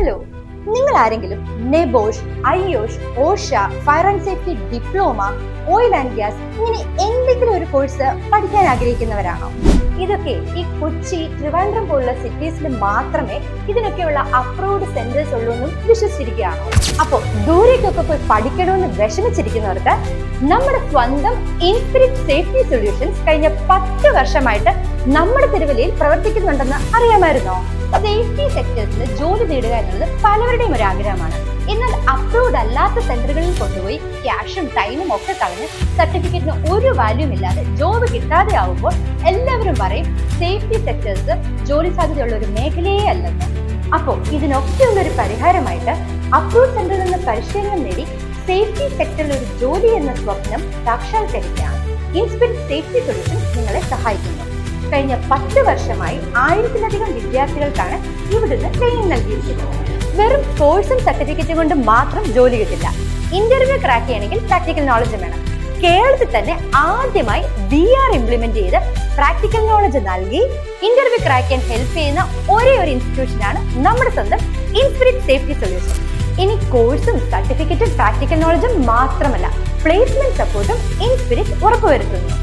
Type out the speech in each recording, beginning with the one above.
Hello, നിങ്ങൾ ആരെങ്കിലും NEBOSH, IOSH, OSHA, fire and safety diploma, oil and gas ഇങ്ങനെ എന്തെങ്കിലും ഒരു കോഴ്സ് പഠിക്കാൻ ആഗ്രഹിക്കുന്നവരാണോ? ഇതൊക്കെ ഈ കൊച്ചി, ട്രിവാൻഡ്രം പോലുള്ള സിറ്റീസിൽ മാത്രമേ ഇതിനൊക്കെയുള്ള അപ്രൂവ്ഡ് സെന്റേഴ്സ് ഉള്ളൂ എന്നും വിശ്വസിച്ചിരിക്കുകയാണോ? അപ്പോ ദൂരേക്കൊക്കെ പോയി പഠിക്കണമെന്ന് വിഷമിച്ചിരിക്കുന്നവർക്ക് നമ്മുടെ സ്വന്തം ഇൻസ്പിരിറ്റ് സേഫ്റ്റി സൊല്യൂഷൻസ് കഴിഞ്ഞ 10 വർഷമായിട്ട് നമ്മുടെ തിരുവല്ലയിൽ പ്രവർത്തിക്കുന്നുണ്ടെന്ന് അറിയാമായിരുന്നോ? സേഫ്റ്റി സെക്ടേഴ്സിൽ ജോലി നേടുക എന്നുള്ളത് പലവരുടെയും ഒരു ആഗ്രഹമാണ്. എന്നാൽ അപ്രൂവ്ഡ് അല്ലാത്ത സെന്ററുകളിൽ കൊണ്ടുപോയി ക്യാഷും ടൈമും ഒക്കെ കളഞ്ഞ് സർട്ടിഫിക്കറ്റിന് ഒരു വാല്യൂം ഇല്ലാതെ ജോബ് കിട്ടാതെ ആവുമ്പോൾ എല്ലാവരും പറയും സേഫ്റ്റി സെക്ടേഴ്സ് ജോലി സാധ്യതയുള്ള ഒരു മേഖലയേ അല്ലെന്ന്. അപ്പോൾ ഇതിനൊക്കെയുള്ള ഒരു പരിഹാരമായിട്ട് അപ്രൂവ്ഡ് സെന്ററിൽ നിന്ന് പരിശീലനം നേടി സേഫ്റ്റി സെക്ടറിൽ ഒരു ജോലി എന്ന സ്വപ്നം സാക്ഷാത്കരിക്കാൻ ഇൻസ്പിരിറ്റ് സേഫ്റ്റി സൊല്യൂഷൻസ് നിങ്ങളെ സഹായിക്കുന്നു. കഴിഞ്ഞ 10 വർഷമായി 1000-ലധികം വിദ്യാർത്ഥികൾക്കാണ് ഇവിടുന്ന് ട്രെയിനിങ് നൽകിയിരിക്കുന്നത്. വെറും കോഴ്സും സർട്ടിഫിക്കറ്റും കൊണ്ട് മാത്രം ജോലി കിട്ടില്ല. ഇന്റർവ്യൂ ക്രാക്ക് ചെയ്യണമെങ്കിൽ പ്രാക്ടിക്കൽ നോളജ് വേണം. കേരളത്തിൽ തന്നെ ആദ്യമായി VR ഇംപ്ലിമെന്റ് ചെയ്ത് പ്രാക്ടിക്കൽ നോളജ് നൽകി ഇന്റർവ്യൂ ക്രാക്ക് ചെയ്യാൻ ഹെൽപ്പ് ചെയ്യുന്ന ഒരേ ഒരു ഇൻസ്റ്റിറ്റ്യൂഷനാണ് നമ്മുടെ സ്വന്തം ഇൻസ്പിരിറ്റ് സേഫ്റ്റി സൊല്യൂഷൻ. ഇനി കോഴ്സും സർട്ടിഫിക്കറ്റും പ്രാക്ടിക്കൽ നോളജും മാത്രമല്ല, പ്ലേസ്മെന്റ് സപ്പോർട്ടും ഇൻസ്പിരിറ്റ് ഉറപ്പുവരുത്തുന്നു.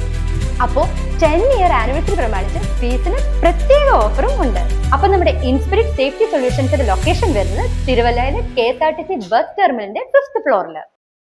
അപ്പോൾ 10-year ആനിവേഴ്സറി പ്രമാണിച്ച് ഫീസിന് പ്രത്യേക ഓഫറും ഉണ്ട്. അപ്പൊ നമ്മുടെ ഇൻസ്പിരിറ്റ് സേഫ്റ്റി സൊല്യൂഷൻസിന്റെ ലൊക്കേഷൻ വരുന്നത് തിരുവല്ലയിലെ KSRTC ബസ് ടെർമിനലിന്റെ 5th ഫ്ലോറിൽ.